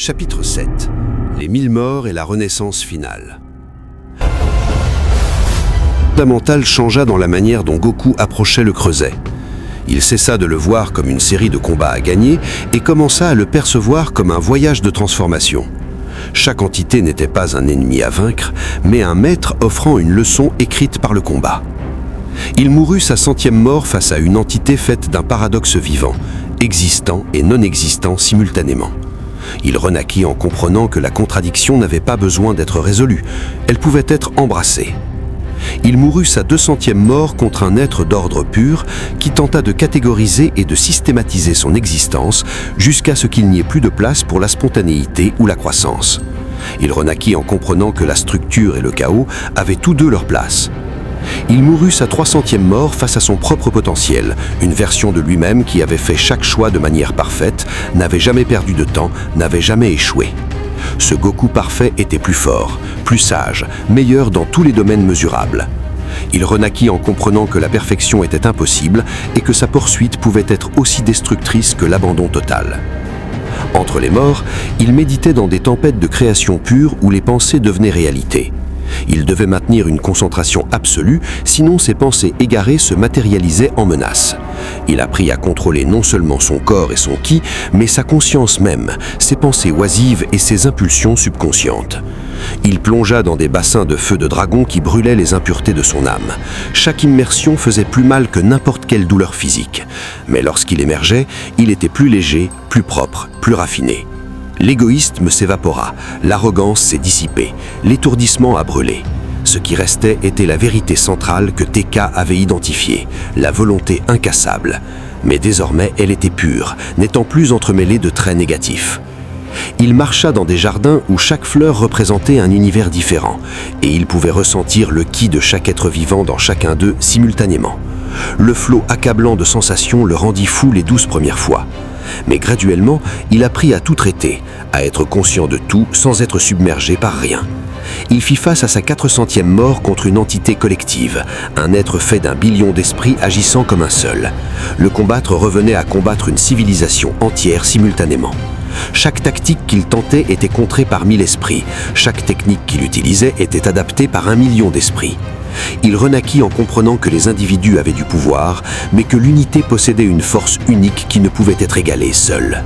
Chapitre 7. Les 1000 morts et la renaissance finale. Fondamental changea dans la manière dont Goku approchait le creuset. Il cessa de le voir comme une série de combats à gagner et commença à le percevoir comme un voyage de transformation. Chaque entité n'était pas un ennemi à vaincre, mais un maître offrant une leçon écrite par le combat. Il mourut sa 100e mort face à une entité faite d'un paradoxe vivant, existant et non existant simultanément. Il renaquit en comprenant que la contradiction n'avait pas besoin d'être résolue, elle pouvait être embrassée. Il mourut sa 200e mort contre un être d'ordre pur qui tenta de catégoriser et de systématiser son existence jusqu'à ce qu'il n'y ait plus de place pour la spontanéité ou la croissance. Il renaquit en comprenant que la structure et le chaos avaient tous deux leur place. Il mourut sa 300e mort face à son propre potentiel, une version de lui-même qui avait fait chaque choix de manière parfaite, n'avait jamais perdu de temps, n'avait jamais échoué. Ce Goku parfait était plus fort, plus sage, meilleur dans tous les domaines mesurables. Il renaquit en comprenant que la perfection était impossible et que sa poursuite pouvait être aussi destructrice que l'abandon total. Entre les morts, il méditait dans des tempêtes de création pure où les pensées devenaient réalité. Il devait maintenir une concentration absolue, sinon ses pensées égarées se matérialisaient en menaces. Il apprit à contrôler non seulement son corps et son ki, mais sa conscience même, ses pensées oisives et ses impulsions subconscientes. Il plongea dans des bassins de feu de dragon qui brûlaient les impuretés de son âme. Chaque immersion faisait plus mal que n'importe quelle douleur physique. Mais lorsqu'il émergeait, il était plus léger, plus propre, plus raffiné. L'égoïsme s'évapora, l'arrogance s'est dissipée, l'étourdissement a brûlé. Ce qui restait était la vérité centrale que TK avait identifiée, la volonté incassable. Mais désormais, elle était pure, n'étant plus entremêlée de traits négatifs. Il marcha dans des jardins où chaque fleur représentait un univers différent, et il pouvait ressentir le ki de chaque être vivant dans chacun d'eux simultanément. Le flot accablant de sensations le rendit fou les 12 premières fois. Mais graduellement, il apprit à tout traiter, à être conscient de tout sans être submergé par rien. Il fit face à sa 400e mort contre une entité collective, un être fait d'un billion d'esprits agissant comme un seul. Le combattre revenait à combattre une civilisation entière simultanément. Chaque tactique qu'il tentait était contrée par 1000 esprits, chaque technique qu'il utilisait était adaptée par 1 million d'esprits. Il renaquit en comprenant que les individus avaient du pouvoir, mais que l'unité possédait une force unique qui ne pouvait être égalée seule.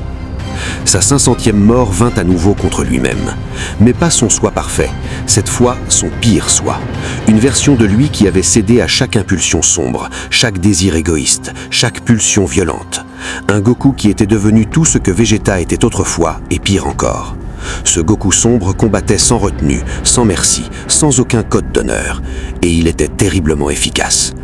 Sa 500e mort vint à nouveau contre lui-même, mais pas son soi parfait, cette fois son pire soi. Une version de lui qui avait cédé à chaque impulsion sombre, chaque désir égoïste, chaque pulsion violente. Un Goku qui était devenu tout ce que Vegeta était autrefois, et pire encore. Ce Goku sombre combattait sans retenue, sans merci, sans aucun code d'honneur, et il était terriblement efficace.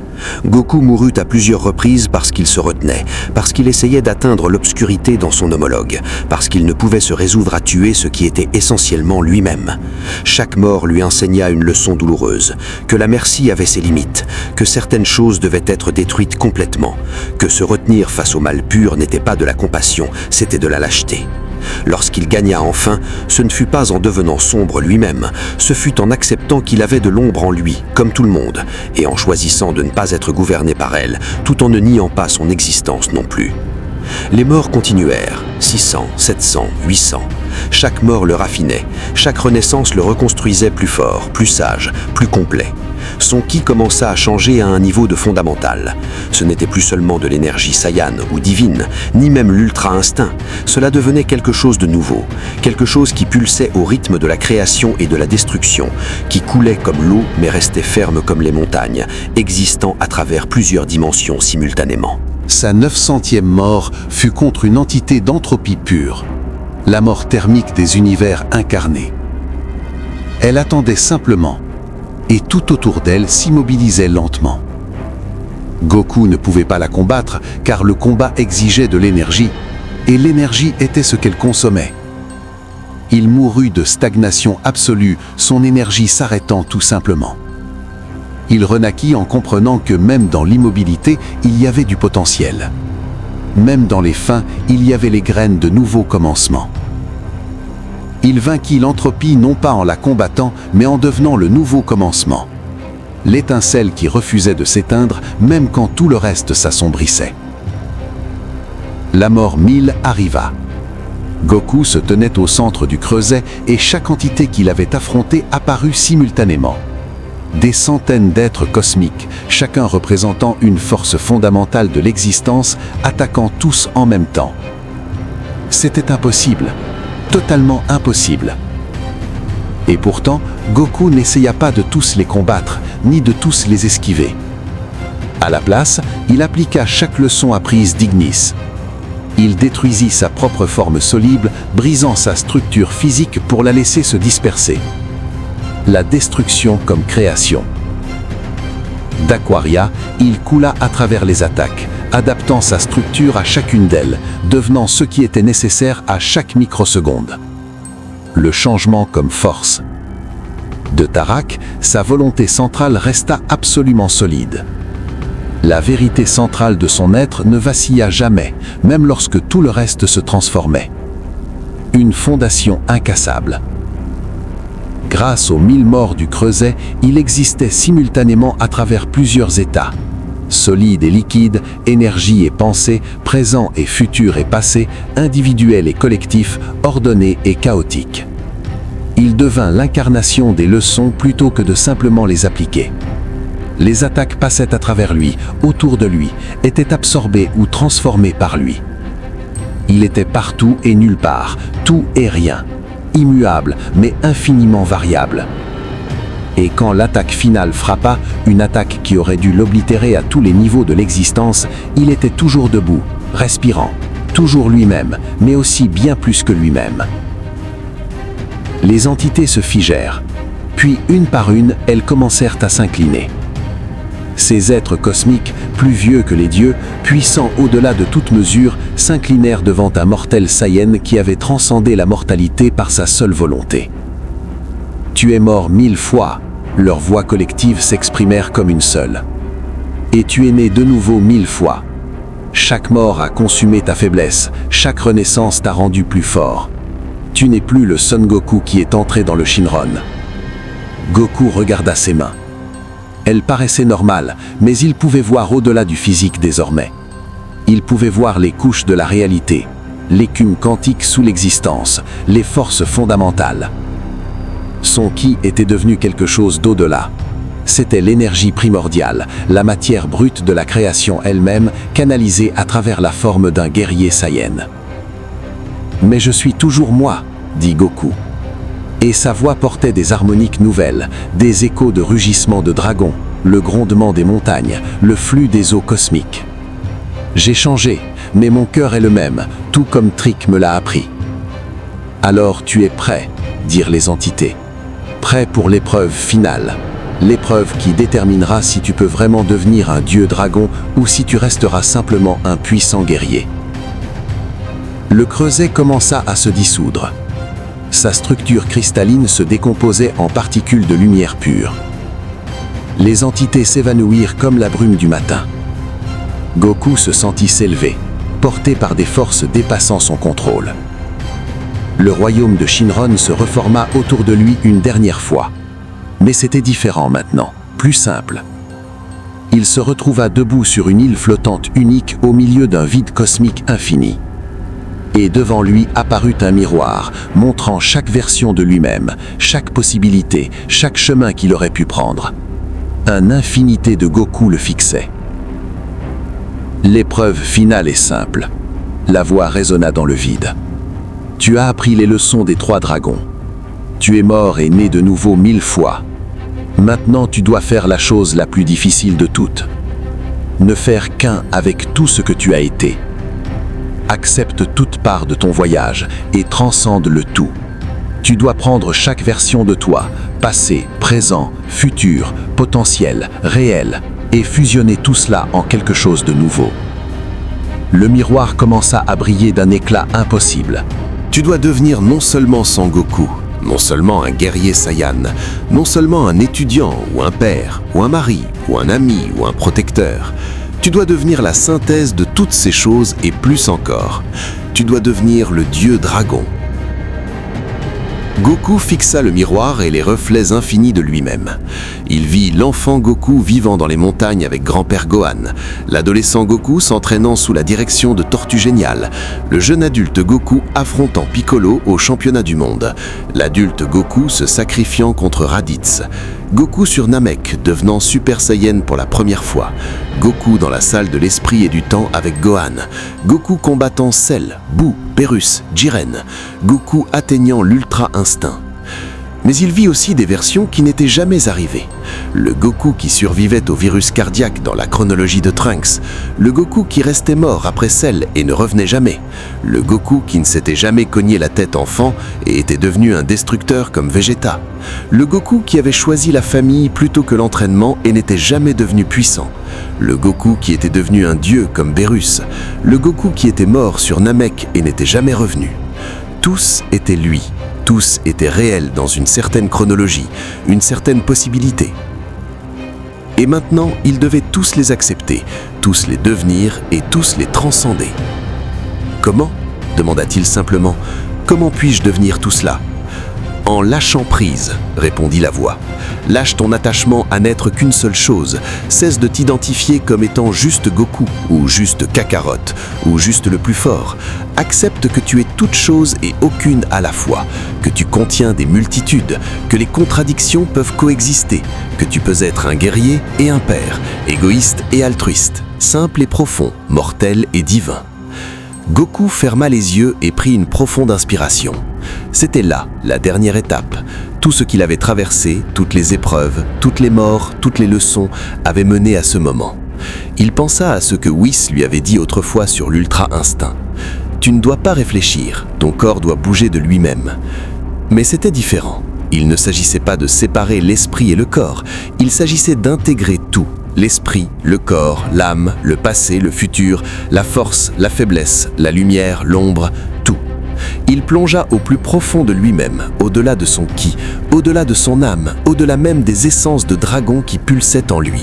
Goku mourut à plusieurs reprises parce qu'il se retenait, parce qu'il essayait d'atteindre l'obscurité dans son homologue, parce qu'il ne pouvait se résoudre à tuer ce qui était essentiellement lui-même. Chaque mort lui enseigna une leçon douloureuse, que la merci avait ses limites, que certaines choses devaient être détruites complètement, que se retenir face au mal pur n'était pas de la compassion, c'était de la lâcheté. Lorsqu'il gagna enfin, ce ne fut pas en devenant sombre lui-même, ce fut en acceptant qu'il avait de l'ombre en lui, comme tout le monde, et en choisissant de ne pas être gouverné par elle, tout en ne niant pas son existence non plus. Les morts continuèrent, 600, 700, 800. Chaque mort le raffinait, chaque renaissance le reconstruisait plus fort, plus sage, plus complet. Son ki commença à changer à un niveau de fondamental. Ce n'était plus seulement de l'énergie Saiyan ou divine, ni même l'ultra-instinct. Cela devenait quelque chose de nouveau, quelque chose qui pulsait au rythme de la création et de la destruction, qui coulait comme l'eau mais restait ferme comme les montagnes, existant à travers plusieurs dimensions simultanément. Sa 900e mort fut contre une entité d'entropie pure, la mort thermique des univers incarnés. Elle attendait simplement, et tout autour d'elle s'immobilisait lentement. Goku ne pouvait pas la combattre car le combat exigeait de l'énergie, et l'énergie était ce qu'elle consommait. Il mourut de stagnation absolue, son énergie s'arrêtant tout simplement. Il renaquit en comprenant que même dans l'immobilité, il y avait du potentiel. Même dans les fins, il y avait les graines de nouveaux commencements. Il vainquit l'entropie non pas en la combattant, mais en devenant le nouveau commencement. L'étincelle qui refusait de s'éteindre, même quand tout le reste s'assombrissait. La mort 1000 arriva. Goku se tenait au centre du creuset et chaque entité qu'il avait affrontée apparut simultanément. Des centaines d'êtres cosmiques, chacun représentant une force fondamentale de l'existence, attaquant tous en même temps. C'était impossible, totalement impossible. Et pourtant, Goku n'essaya pas de tous les combattre, ni de tous les esquiver. À la place, il appliqua chaque leçon apprise d'Ignis. Il détruisit sa propre forme solide, brisant sa structure physique pour la laisser se disperser. La destruction comme création. D'Aquaria, il coula à travers les attaques, adaptant sa structure à chacune d'elles, devenant ce qui était nécessaire à chaque microseconde. Le changement comme force. De Tarak, sa volonté centrale resta absolument solide. La vérité centrale de son être ne vacilla jamais, même lorsque tout le reste se transformait. Une fondation incassable. Grâce aux 1000 morts du creuset, il existait simultanément à travers plusieurs états. Solide et liquide, énergie et pensée, présent et futur et passé, individuel et collectif, ordonné et chaotique. Il devint l'incarnation des leçons plutôt que de simplement les appliquer. Les attaques passaient à travers lui, autour de lui, étaient absorbées ou transformées par lui. Il était partout et nulle part, tout et rien, immuable mais infiniment variable. Et quand l'attaque finale frappa, une attaque qui aurait dû l'oblitérer à tous les niveaux de l'existence, il était toujours debout, respirant, toujours lui-même, mais aussi bien plus que lui-même. Les entités se figèrent, puis une par une, elles commencèrent à s'incliner. Ces êtres cosmiques, plus vieux que les dieux, puissants au-delà de toute mesure, s'inclinèrent devant un mortel Saiyan qui avait transcendé la mortalité par sa seule volonté. « Tu es mort 1000 fois », leurs voix collectives s'exprimèrent comme une seule. « Et tu es né de nouveau 1000 fois. Chaque mort a consumé ta faiblesse, chaque renaissance t'a rendu plus fort. Tu n'es plus le Son Goku qui est entré dans le Shinron. » Goku regarda ses mains. Elles paraissaient normales, mais il pouvait voir au-delà du physique désormais. Il pouvait voir les couches de la réalité, l'écume quantique sous l'existence, les forces fondamentales. Son ki était devenu quelque chose d'au-delà. C'était l'énergie primordiale, la matière brute de la création elle-même, canalisée à travers la forme d'un guerrier Saiyan. « Mais je suis toujours moi », dit Goku. Et sa voix portait des harmoniques nouvelles, des échos de rugissements de dragons, le grondement des montagnes, le flux des eaux cosmiques. J'ai changé, mais mon cœur est le même, tout comme Trick me l'a appris. Alors tu es prêt, dirent les entités. Prêt pour l'épreuve finale, l'épreuve qui déterminera si tu peux vraiment devenir un dieu dragon ou si tu resteras simplement un puissant guerrier. Le creuset commença à se dissoudre. Sa structure cristalline se décomposait en particules de lumière pure. Les entités s'évanouirent comme la brume du matin. Goku se sentit s'élever, porté par des forces dépassant son contrôle. Le royaume de Shinron se reforma autour de lui une dernière fois. Mais c'était différent maintenant, plus simple. Il se retrouva debout sur une île flottante unique au milieu d'un vide cosmique infini. Et devant lui apparut un miroir, montrant chaque version de lui-même, chaque possibilité, chaque chemin qu'il aurait pu prendre. Une infinité de Goku le fixait. L'épreuve finale est simple. La voix résonna dans le vide. Tu as appris les leçons des 3 dragons. Tu es mort et né de nouveau 1000 fois. Maintenant tu dois faire la chose la plus difficile de toutes. Ne faire qu'un avec tout ce que tu as été. Accepte toute part de ton voyage et transcende le tout. Tu dois prendre chaque version de toi, passé, présent, futur, potentiel, réel, et fusionner tout cela en quelque chose de nouveau. Le miroir commença à briller d'un éclat impossible. Tu dois devenir non seulement Sangoku, non seulement un guerrier Saiyan, non seulement un étudiant ou un père, ou un mari, ou un ami, ou un protecteur. Tu dois devenir la synthèse de toutes ces choses et plus encore. Tu dois devenir le dieu dragon. Goku fixa le miroir et les reflets infinis de lui-même. Il vit l'enfant Goku vivant dans les montagnes avec grand-père Gohan, l'adolescent Goku s'entraînant sous la direction de Tortue Géniale, le jeune adulte Goku affrontant Piccolo au championnat du monde, l'adulte Goku se sacrifiant contre Raditz, Goku sur Namek devenant Super Saiyan pour la première fois, Goku dans la salle de l'esprit et du temps avec Gohan, Goku combattant Cell, Boo, Beerus, Jiren, Goku atteignant l'Ultra Instinct. Mais il vit aussi des versions qui n'étaient jamais arrivées. Le Goku qui survivait au virus cardiaque dans la chronologie de Trunks, le Goku qui restait mort après Cell et ne revenait jamais, le Goku qui ne s'était jamais cogné la tête enfant et était devenu un destructeur comme Vegeta, le Goku qui avait choisi la famille plutôt que l'entraînement et n'était jamais devenu puissant, le Goku qui était devenu un dieu comme Beerus, le Goku qui était mort sur Namek et n'était jamais revenu. Tous étaient lui. Tous étaient réels dans une certaine chronologie, une certaine possibilité. Et maintenant, il devait tous les accepter, tous les devenir et tous les transcender. Comment ? Demanda-t-il simplement. Comment puis-je devenir tout cela ? En lâchant prise, répondit la voix. Lâche ton attachement à n'être qu'une seule chose. Cesse de t'identifier comme étant juste Goku, ou juste Kakarot, ou juste le plus fort. Accepte que tu es toute chose et aucune à la fois, que tu contiens des multitudes, que les contradictions peuvent coexister, que tu peux être un guerrier et un père, égoïste et altruiste, simple et profond, mortel et divin. Goku ferma les yeux et prit une profonde inspiration. C'était là, la dernière étape. Tout ce qu'il avait traversé, toutes les épreuves, toutes les morts, toutes les leçons, avaient mené à ce moment. Il pensa à ce que Whis lui avait dit autrefois sur l'Ultra Instinct. Tu ne dois pas réfléchir, ton corps doit bouger de lui-même. Mais c'était différent. Il ne s'agissait pas de séparer l'esprit et le corps, il s'agissait d'intégrer tout. L'esprit, le corps, l'âme, le passé, le futur, la force, la faiblesse, la lumière, l'ombre, tout. Il plongea au plus profond de lui-même, au-delà de son ki, au-delà de son âme, au-delà même des essences de dragon qui pulsaient en lui.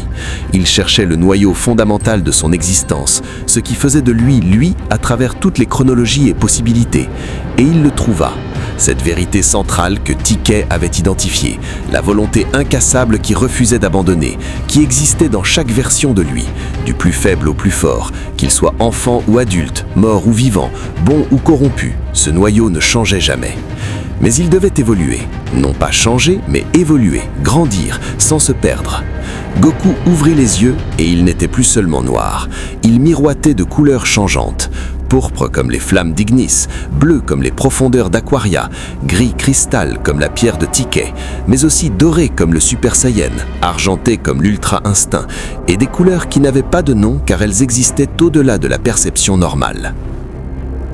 Il cherchait le noyau fondamental de son existence, ce qui faisait de lui, lui, à travers toutes les chronologies et possibilités. Et il le trouva. Cette vérité centrale que Tiquet avait identifiée, la volonté incassable qui refusait d'abandonner, qui existait dans chaque version de lui, du plus faible au plus fort, qu'il soit enfant ou adulte, mort ou vivant, bon ou corrompu, ce noyau ne changeait jamais. Mais il devait évoluer, non pas changer, mais évoluer, grandir, sans se perdre. Goku ouvrit les yeux et il n'était plus seulement noir, il miroitait de couleurs changeantes. Pourpre comme les flammes d'Ignis, bleu comme les profondeurs d'Aquaria, gris cristal comme la pierre de Tiquet, mais aussi doré comme le Super Saiyan, argenté comme l'Ultra Instinct, et des couleurs qui n'avaient pas de nom car elles existaient au-delà de la perception normale.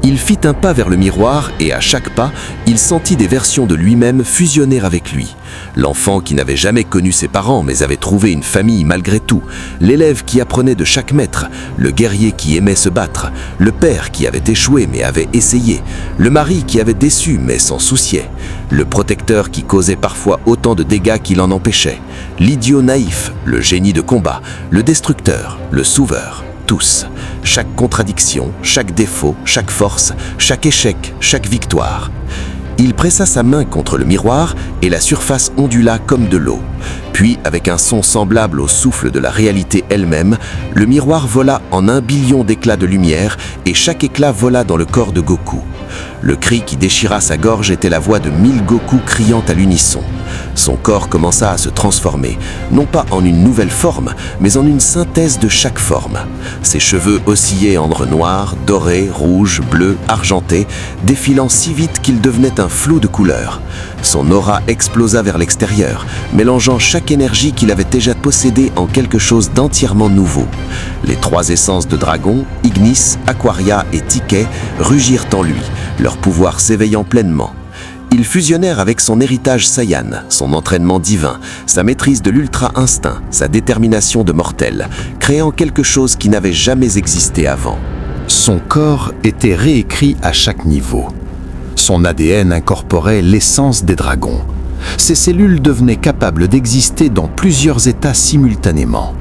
Il fit un pas vers le miroir et à chaque pas, il sentit des versions de lui-même fusionner avec lui. L'enfant qui n'avait jamais connu ses parents mais avait trouvé une famille malgré tout, l'élève qui apprenait de chaque maître, le guerrier qui aimait se battre, le père qui avait échoué mais avait essayé, le mari qui avait déçu mais s'en souciait, le protecteur qui causait parfois autant de dégâts qu'il en empêchait, l'idiot naïf, le génie de combat, le destructeur, le sauveur. Tous, chaque contradiction, chaque défaut, chaque force, chaque échec, chaque victoire. Il pressa sa main contre le miroir et la surface ondula comme de l'eau. Puis, avec un son semblable au souffle de la réalité elle-même, le miroir vola en 1 billion d'éclats de lumière et chaque éclat vola dans le corps de Goku. Le cri qui déchira sa gorge était la voix de 1000 Goku criant à l'unisson. Son corps commença à se transformer, non pas en une nouvelle forme, mais en une synthèse de chaque forme. Ses cheveux oscillaient entre noir, doré, rouge, bleu, argenté, défilant si vite qu'il devenait un flot de couleurs. Son aura explosa vers l'extérieur, mélangeant chaque énergie qu'il avait déjà possédée en quelque chose d'entièrement nouveau. Les 3 essences de dragon, Ignis, Aquaria et Tiquet, rugirent en lui, leur pouvoir s'éveillant pleinement. Ils fusionnèrent avec son héritage Saiyan, son entraînement divin, sa maîtrise de l'Ultra Instinct, sa détermination de mortel, créant quelque chose qui n'avait jamais existé avant. Son corps était réécrit à chaque niveau. Son ADN incorporait l'essence des dragons. Ses cellules devenaient capables d'exister dans plusieurs états simultanément.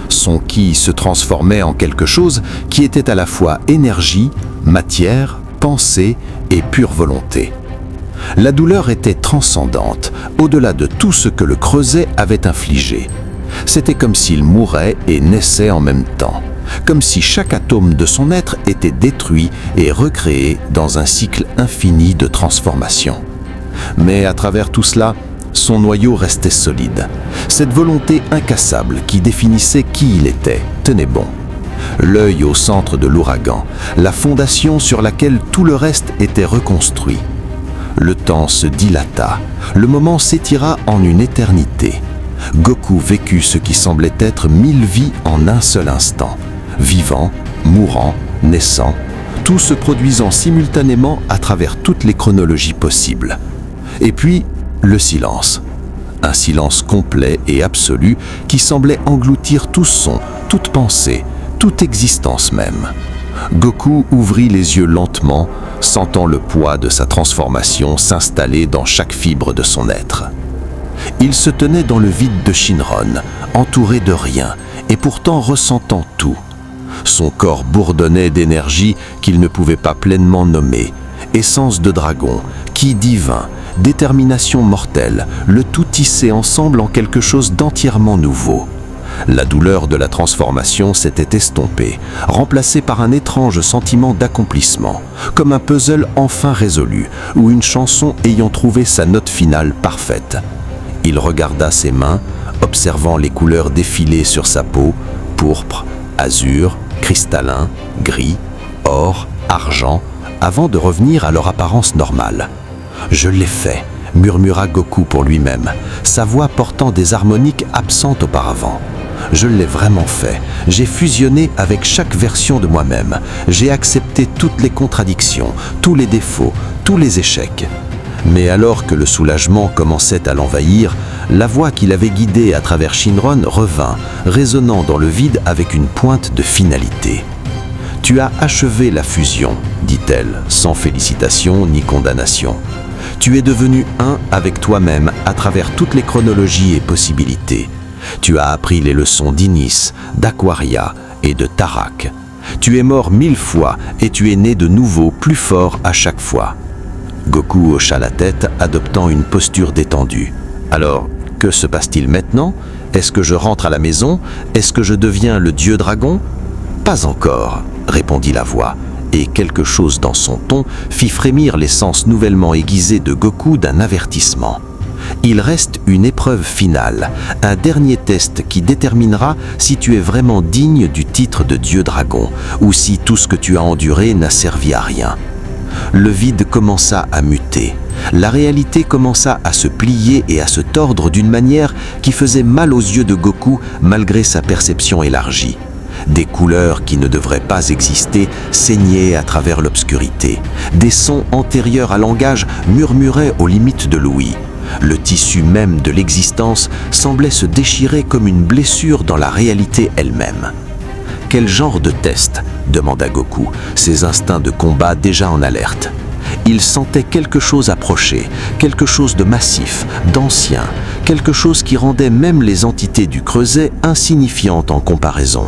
Son ki se transformait en quelque chose qui était à la fois énergie, matière, pensée et pure volonté. La douleur était transcendante, au-delà de tout ce que le creuset avait infligé. C'était comme s'il mourait et naissait en même temps, comme si chaque atome de son être était détruit et recréé dans un cycle infini de transformation. Mais à travers tout cela, son noyau restait solide. Cette volonté incassable qui définissait qui il était tenait bon. L'œil au centre de l'ouragan, la fondation sur laquelle tout le reste était reconstruit. Le temps se dilata, le moment s'étira en une éternité. Goku vécut ce qui semblait être 1000 vies en un seul instant, vivant, mourant, naissant, tout se produisant simultanément à travers toutes les chronologies possibles. Et puis, le silence. Un silence complet et absolu qui semblait engloutir tout son, toute pensée, toute existence même. Goku ouvrit les yeux lentement, sentant le poids de sa transformation s'installer dans chaque fibre de son être. Il se tenait dans le vide de Shinron, entouré de rien, et pourtant ressentant tout. Son corps bourdonnait d'énergie qu'il ne pouvait pas pleinement nommer, essence de dragon, ki divin, détermination mortelle, le tout tissé ensemble en quelque chose d'entièrement nouveau. La douleur de la transformation s'était estompée, remplacée par un étrange sentiment d'accomplissement, comme un puzzle enfin résolu, ou une chanson ayant trouvé sa note finale parfaite. Il regarda ses mains, observant les couleurs défiler sur sa peau, pourpre, azur, cristallin, gris, or, argent, avant de revenir à leur apparence normale. « Je l'ai fait », murmura Goku pour lui-même, sa voix portant des harmoniques absentes auparavant. « Je l'ai vraiment fait. J'ai fusionné avec chaque version de moi-même. J'ai accepté toutes les contradictions, tous les défauts, tous les échecs. » Mais alors que le soulagement commençait à l'envahir, la voix qui l'avait guidé à travers Shinron revint, résonnant dans le vide avec une pointe de finalité. « Tu as achevé la fusion, dit-elle, sans félicitation ni condamnation. Tu es devenu un avec toi-même à travers toutes les chronologies et possibilités. Tu as appris les leçons d'Inis, d'Aquaria et de Tarak. Tu es mort 1000 fois et tu es né de nouveau plus fort à chaque fois. » Goku hocha la tête, adoptant une posture détendue. « Alors, que se passe-t-il maintenant? Est-ce que je rentre à la maison? Est-ce que je deviens le dieu dragon? »« Pas encore, » répondit la voix, et quelque chose dans son ton fit frémir les sens nouvellement aiguisés de Goku d'un avertissement. Il reste une épreuve finale, un dernier test qui déterminera si tu es vraiment digne du titre de dieu dragon, ou si tout ce que tu as enduré n'a servi à rien. Le vide commença à muter. La réalité commença à se plier et à se tordre d'une manière qui faisait mal aux yeux de Goku malgré sa perception élargie. Des couleurs qui ne devraient pas exister saignaient à travers l'obscurité. Des sons antérieurs à langage murmuraient aux limites de l'ouïe. Le tissu même de l'existence semblait se déchirer comme une blessure dans la réalité elle-même. « Quel genre de test ?» demanda Goku, ses instincts de combat déjà en alerte. Il sentait quelque chose approcher, quelque chose de massif, d'ancien, quelque chose qui rendait même les entités du creuset insignifiantes en comparaison.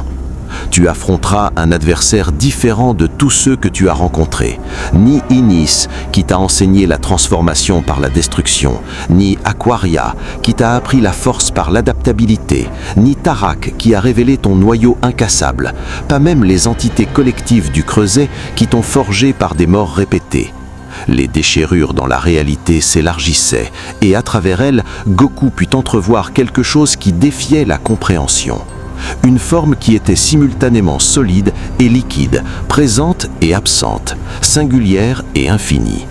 Tu affronteras un adversaire différent de tous ceux que tu as rencontrés. Ni Inis, qui t'a enseigné la transformation par la destruction, ni Aquaria, qui t'a appris la force par l'adaptabilité, ni Tarak, qui a révélé ton noyau incassable, pas même les entités collectives du creuset qui t'ont forgé par des morts répétées. Les déchirures dans la réalité s'élargissaient, et à travers elles, Goku put entrevoir quelque chose qui défiait la compréhension. Une forme qui était simultanément solide et liquide, présente et absente, singulière et infinie.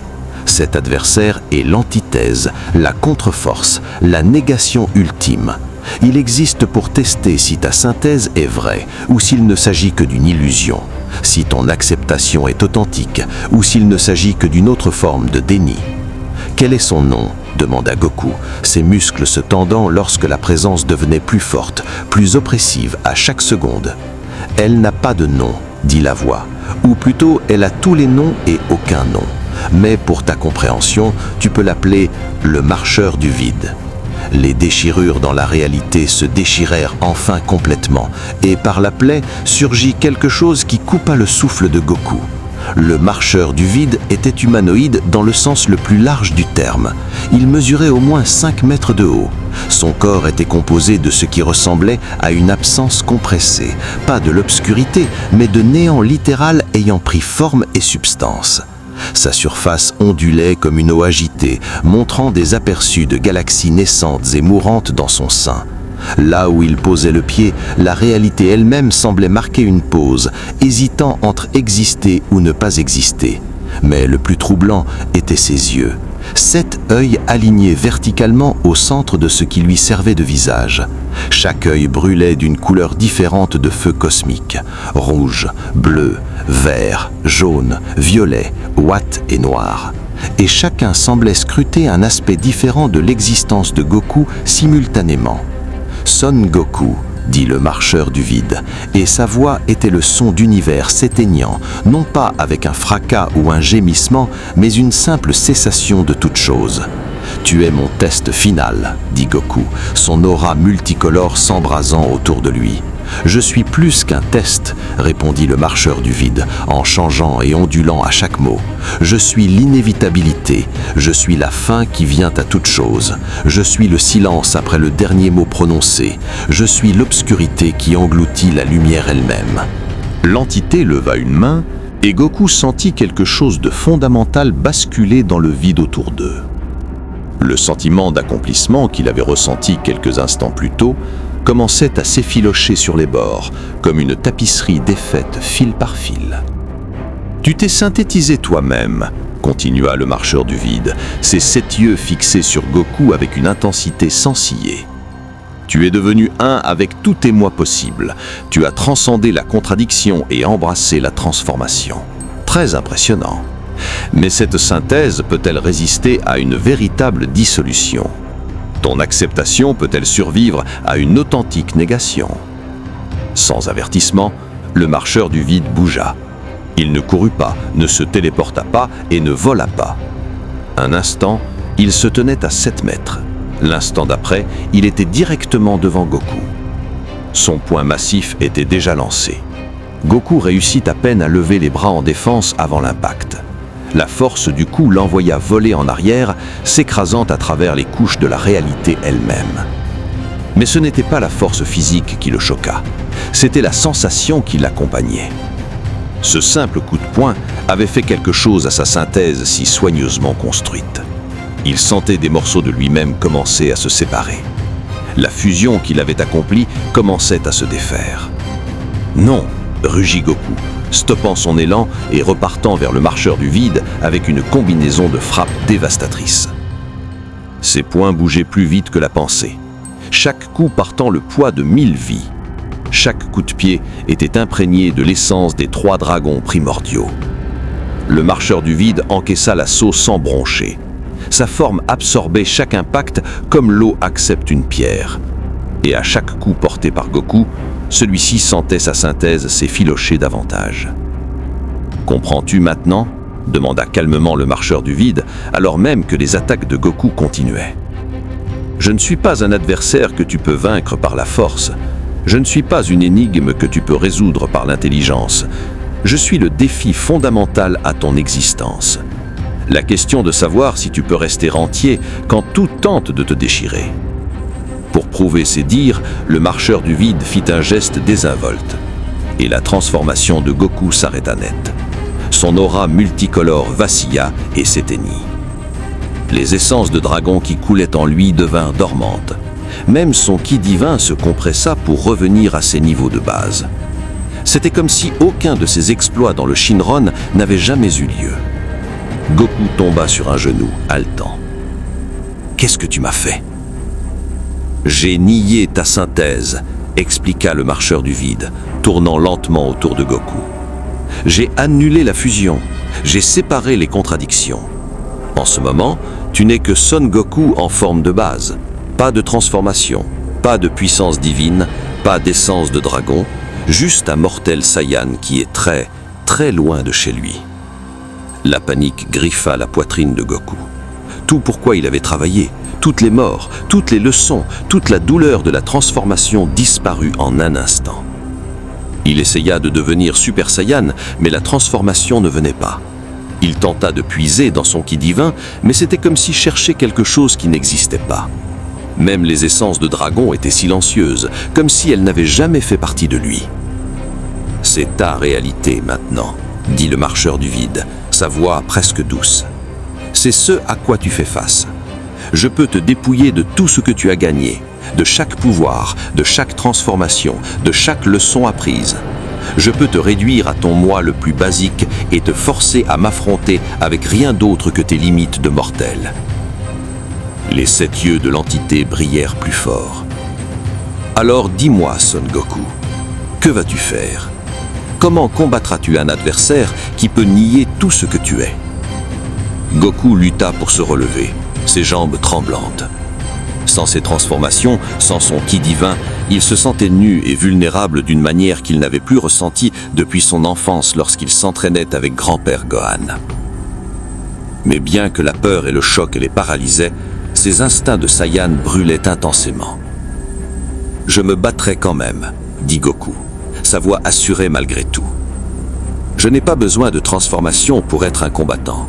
Cet adversaire est l'antithèse, la contre-force, la négation ultime. Il existe pour tester si ta synthèse est vraie ou s'il ne s'agit que d'une illusion, si ton acceptation est authentique ou s'il ne s'agit que d'une autre forme de déni. Quel est son nom ? Demanda Goku, ses muscles se tendant lorsque la présence devenait plus forte, plus oppressive à chaque seconde. « Elle n'a pas de nom, » dit la voix, ou plutôt elle a tous les noms et aucun nom. Mais pour ta compréhension, tu peux l'appeler le marcheur du vide. Les déchirures dans la réalité se déchirèrent enfin complètement, et par la plaie surgit quelque chose qui coupa le souffle de Goku. Le marcheur du vide était humanoïde dans le sens le plus large du terme. Il mesurait au moins 5 mètres de haut. Son corps était composé de ce qui ressemblait à une absence compressée, pas de l'obscurité, mais de néant littéral ayant pris forme et substance. Sa surface ondulait comme une eau agitée, montrant des aperçus de galaxies naissantes et mourantes dans son sein. Là où il posait le pied, la réalité elle-même semblait marquer une pause, hésitant entre exister ou ne pas exister. Mais le plus troublant était ses yeux. 7 œils alignés verticalement au centre de ce qui lui servait de visage. Chaque œil brûlait d'une couleur différente de feu cosmique. Rouge, bleu, vert, jaune, violet, ouate et noir. Et chacun semblait scruter un aspect différent de l'existence de Goku simultanément. Son Goku, dit le marcheur du vide, et sa voix était le son d'univers s'éteignant, non pas avec un fracas ou un gémissement, mais une simple cessation de toute chose. Tu es mon test final, dit Goku, son aura multicolore s'embrasant autour de lui. Je suis plus qu'un test, répondit le marcheur du vide, en changeant et ondulant à chaque mot. Je suis l'inévitabilité, je suis la fin qui vient à toute chose, je suis le silence après le dernier mot prononcé, je suis l'obscurité qui engloutit la lumière elle-même. L'entité leva une main et Goku sentit quelque chose de fondamental basculer dans le vide autour d'eux. Le sentiment d'accomplissement qu'il avait ressenti quelques instants plus tôt commençait à s'effilocher sur les bords, comme une tapisserie défaite fil par fil. « Tu t'es synthétisé toi-même », continua le marcheur du vide, ses 7 yeux fixés sur Goku avec une intensité sans ciller. « Tu es devenu un avec tous tes moi possibles. Tu as transcendé la contradiction et embrassé la transformation. Très impressionnant. Mais cette synthèse peut-elle résister à une véritable dissolution ? Ton acceptation peut-elle survivre à une authentique négation ? » Sans avertissement, le marcheur du vide bougea. Il ne courut pas, ne se téléporta pas et ne vola pas. Un instant, il se tenait à 7 mètres. L'instant d'après, il était directement devant Goku. Son poing massif était déjà lancé. Goku réussit à peine à lever les bras en défense avant l'impact. La force du coup l'envoya voler en arrière, s'écrasant à travers les couches de la réalité elle-même. Mais ce n'était pas la force physique qui le choqua, c'était la sensation qui l'accompagnait. Ce simple coup de poing avait fait quelque chose à sa synthèse si soigneusement construite. Il sentait des morceaux de lui-même commencer à se séparer. La fusion qu'il avait accomplie commençait à se défaire. « Non !» rugit Goku, stoppant son élan et repartant vers le marcheur du vide avec une combinaison de frappes dévastatrices. Ses poings bougeaient plus vite que la pensée, chaque coup partant le poids de 1000 vies. Chaque coup de pied était imprégné de l'essence des 3 dragons primordiaux. Le marcheur du vide encaissa l'assaut sans broncher. Sa forme absorbait chaque impact comme l'eau accepte une pierre. Et à chaque coup porté par Goku, celui-ci sentait sa synthèse s'effilocher davantage. « Comprends-tu maintenant ?» demanda calmement le marcheur du vide, alors même que les attaques de Goku continuaient. « Je ne suis pas un adversaire que tu peux vaincre par la force. Je ne suis pas une énigme que tu peux résoudre par l'intelligence. Je suis le défi fondamental à ton existence. La question de savoir si tu peux rester entier quand tout tente de te déchirer. » Pour prouver ses dires, le marcheur du vide fit un geste désinvolte. Et la transformation de Goku s'arrêta net. Son aura multicolore vacilla et s'éteignit. Les essences de dragon qui coulaient en lui devinrent dormantes. Même son ki divin se compressa pour revenir à ses niveaux de base. C'était comme si aucun de ses exploits dans le Shinron n'avait jamais eu lieu. Goku tomba sur un genou, haletant. « Qu'est-ce que tu m'as fait ?» « J'ai nié ta synthèse, » expliqua le marcheur du vide, tournant lentement autour de Goku. « J'ai annulé la fusion, j'ai séparé les contradictions. En ce moment, tu n'es que Son Goku en forme de base. Pas de transformation, pas de puissance divine, pas d'essence de dragon, juste un mortel Saiyan qui est très, très loin de chez lui. » La panique griffa la poitrine de Goku. Tout pourquoi il avait travaillé, toutes les morts, toutes les leçons, toute la douleur de la transformation disparut en un instant. Il essaya de devenir Super Saiyan, mais la transformation ne venait pas. Il tenta de puiser dans son ki divin, mais c'était comme s'il cherchait quelque chose qui n'existait pas. Même les essences de dragon étaient silencieuses, comme si elles n'avaient jamais fait partie de lui. « C'est ta réalité maintenant », dit le marcheur du vide, sa voix presque douce. « C'est ce à quoi tu fais face. Je peux te dépouiller de tout ce que tu as gagné, de chaque pouvoir, de chaque transformation, de chaque leçon apprise. Je peux te réduire à ton moi le plus basique et te forcer à m'affronter avec rien d'autre que tes limites de mortel. » Les 7 yeux de l'entité brillèrent plus fort. « Alors dis-moi, Son Goku, que vas-tu faire? Comment combattras-tu un adversaire qui peut nier tout ce que tu es ?» Goku lutta pour se relever, ses jambes tremblantes. Sans ses transformations, sans son ki divin, il se sentait nu et vulnérable d'une manière qu'il n'avait plus ressentie depuis son enfance lorsqu'il s'entraînait avec grand-père Gohan. Mais bien que la peur et le choc les paralysaient, ses instincts de Saiyan brûlaient intensément. « Je me battrai quand même », dit Goku, sa voix assurée malgré tout. « Je n'ai pas besoin de transformation pour être un combattant.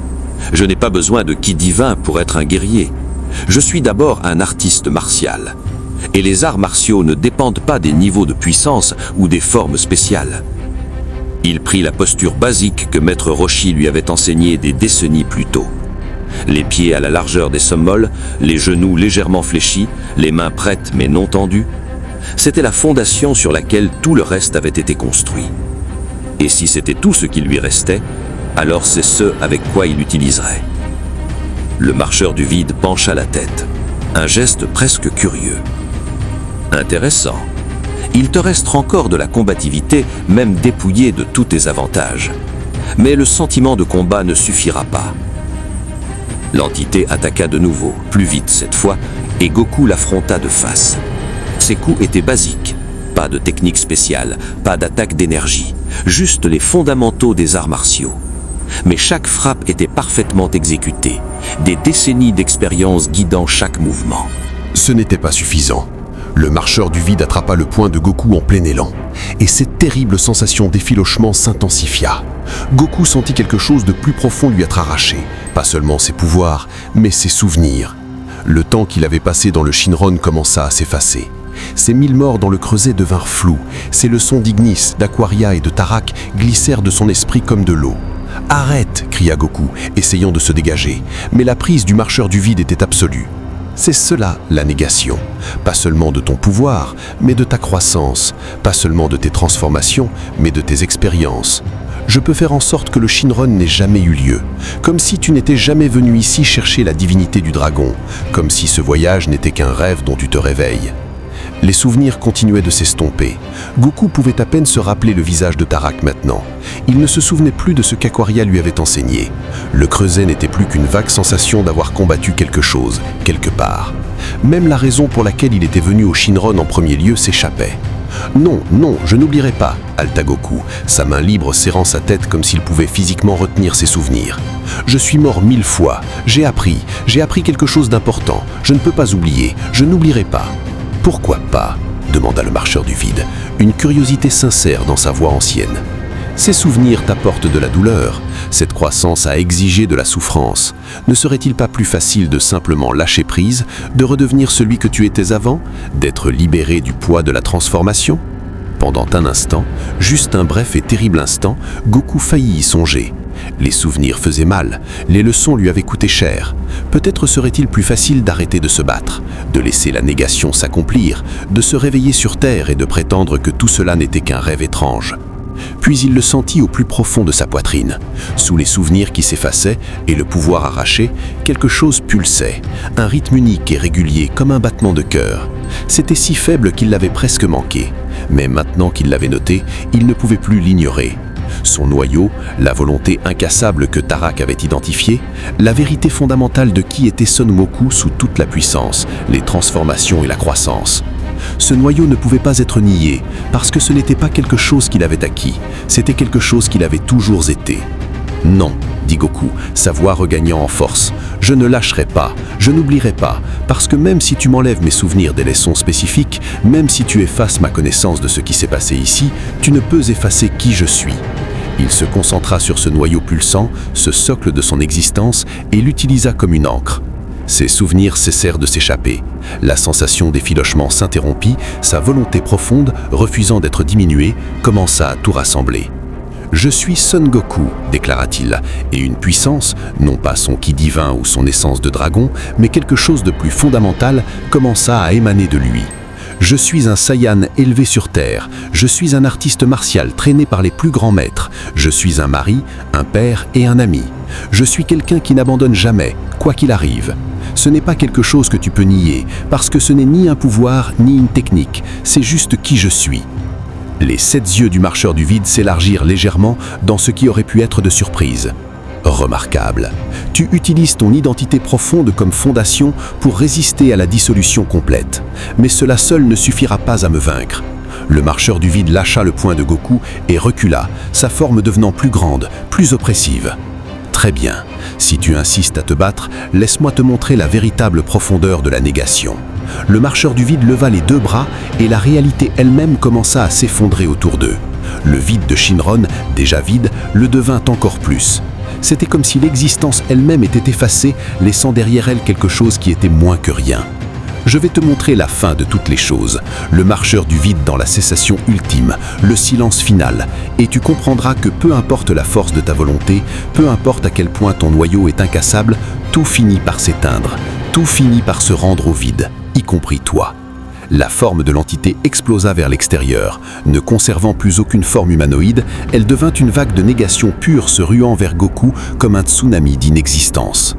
Je n'ai pas besoin de ki divin pour être un guerrier. Je suis d'abord un artiste martial. Et les arts martiaux ne dépendent pas des niveaux de puissance ou des formes spéciales. » Il prit la posture basique que Maître Roshi lui avait enseignée des décennies plus tôt. Les pieds à la largeur des sommoles, les genoux légèrement fléchis, les mains prêtes mais non tendues. C'était la fondation sur laquelle tout le reste avait été construit. Et si c'était tout ce qui lui restait, alors c'est ce avec quoi il utiliserait. Le marcheur du vide pencha la tête, un geste presque curieux. Intéressant. Il te reste encore de la combativité, même dépouillé de tous tes avantages. Mais le sentiment de combat ne suffira pas. L'entité attaqua de nouveau, plus vite cette fois, et Goku l'affronta de face. Ses coups étaient basiques, pas de technique spéciale, pas d'attaque d'énergie, juste les fondamentaux des arts martiaux. Mais chaque frappe était parfaitement exécutée, des décennies d'expérience guidant chaque mouvement. Ce n'était pas suffisant. Le marcheur du vide attrapa le poing de Goku en plein élan, et cette terrible sensation d'effilochement s'intensifia. Goku sentit quelque chose de plus profond lui être arraché, pas seulement ses pouvoirs, mais ses souvenirs. Le temps qu'il avait passé dans le Shinron commença à s'effacer. Ces 1000 morts dans le creuset devinrent flous, ces leçons d'Ignis, d'Aquaria et de Tarak glissèrent de son esprit comme de l'eau. « Arrête !» cria Goku, essayant de se dégager, mais la prise du marcheur du vide était absolue. C'est cela la négation, pas seulement de ton pouvoir, mais de ta croissance, pas seulement de tes transformations, mais de tes expériences. Je peux faire en sorte que le Shinron n'ait jamais eu lieu, comme si tu n'étais jamais venu ici chercher la divinité du dragon, comme si ce voyage n'était qu'un rêve dont tu te réveilles. Les souvenirs continuaient de s'estomper. Goku pouvait à peine se rappeler le visage de Tarak maintenant. Il ne se souvenait plus de ce qu'Aquaria lui avait enseigné. Le creuset n'était plus qu'une vague sensation d'avoir combattu quelque chose, quelque part. Même la raison pour laquelle il était venu au Shinron en premier lieu s'échappait. « Non, non, je n'oublierai pas », haleta Goku, sa main libre serrant sa tête comme s'il pouvait physiquement retenir ses souvenirs. « Je suis mort 1000 fois, j'ai appris quelque chose d'important, je ne peux pas oublier, je n'oublierai pas. » « Pourquoi pas ?» demanda le marcheur du vide, une curiosité sincère dans sa voix ancienne. « Ces souvenirs t'apportent de la douleur, cette croissance a exigé de la souffrance. Ne serait-il pas plus facile de simplement lâcher prise, de redevenir celui que tu étais avant, d'être libéré du poids de la transformation ?» Pendant un instant, juste un bref et terrible instant, Goku faillit y songer. Les souvenirs faisaient mal, les leçons lui avaient coûté cher. Peut-être serait-il plus facile d'arrêter de se battre, de laisser la négation s'accomplir, de se réveiller sur Terre et de prétendre que tout cela n'était qu'un rêve étrange. Puis il le sentit au plus profond de sa poitrine. Sous les souvenirs qui s'effaçaient et le pouvoir arraché, quelque chose pulsait, un rythme unique et régulier comme un battement de cœur. C'était si faible qu'il l'avait presque manqué. Mais maintenant qu'il l'avait noté, il ne pouvait plus l'ignorer. Son noyau, la volonté incassable que Tarak avait identifiée, la vérité fondamentale de qui était Son Goku sous toute la puissance, les transformations et la croissance. Ce noyau ne pouvait pas être nié, parce que ce n'était pas quelque chose qu'il avait acquis, c'était quelque chose qu'il avait toujours été. « Non », dit Goku, sa voix regagnant en force. « Je ne lâcherai pas, je n'oublierai pas, parce que même si tu m'enlèves mes souvenirs des leçons spécifiques, même si tu effaces ma connaissance de ce qui s'est passé ici, tu ne peux effacer qui je suis. » Il se concentra sur ce noyau pulsant, ce socle de son existence, et l'utilisa comme une encre. Ses souvenirs cessèrent de s'échapper. La sensation d'effilochement s'interrompit, sa volonté profonde, refusant d'être diminuée, commença à tout rassembler. « Je suis Son Goku », déclara-t-il, et une puissance, non pas son ki divin ou son essence de dragon, mais quelque chose de plus fondamental, commença à émaner de lui. Je suis un Saiyan élevé sur Terre, je suis un artiste martial traîné par les plus grands maîtres, je suis un mari, un père et un ami. Je suis quelqu'un qui n'abandonne jamais, quoi qu'il arrive. Ce n'est pas quelque chose que tu peux nier, parce que ce n'est ni un pouvoir ni une technique, c'est juste qui je suis. Les 7 yeux du marcheur du vide s'élargirent légèrement dans ce qui aurait pu être de surprise. Remarquable. Tu utilises ton identité profonde comme fondation pour résister à la dissolution complète. Mais cela seul ne suffira pas à me vaincre. Le marcheur du vide lâcha le poing de Goku et recula, sa forme devenant plus grande, plus oppressive. Très bien. Si tu insistes à te battre, laisse-moi te montrer la véritable profondeur de la négation. Le marcheur du vide leva les 2 bras et la réalité elle-même commença à s'effondrer autour d'eux. Le vide de Shinron, déjà vide, le devint encore plus. C'était comme si l'existence elle-même était effacée, laissant derrière elle quelque chose qui était moins que rien. Je vais te montrer la fin de toutes les choses, le marcheur du vide dans la cessation ultime, le silence final, et tu comprendras que peu importe la force de ta volonté, peu importe à quel point ton noyau est incassable, tout finit par s'éteindre, tout finit par se rendre au vide, y compris toi. La forme de l'entité explosa vers l'extérieur. Ne conservant plus aucune forme humanoïde, elle devint une vague de négation pure se ruant vers Goku comme un tsunami d'inexistence.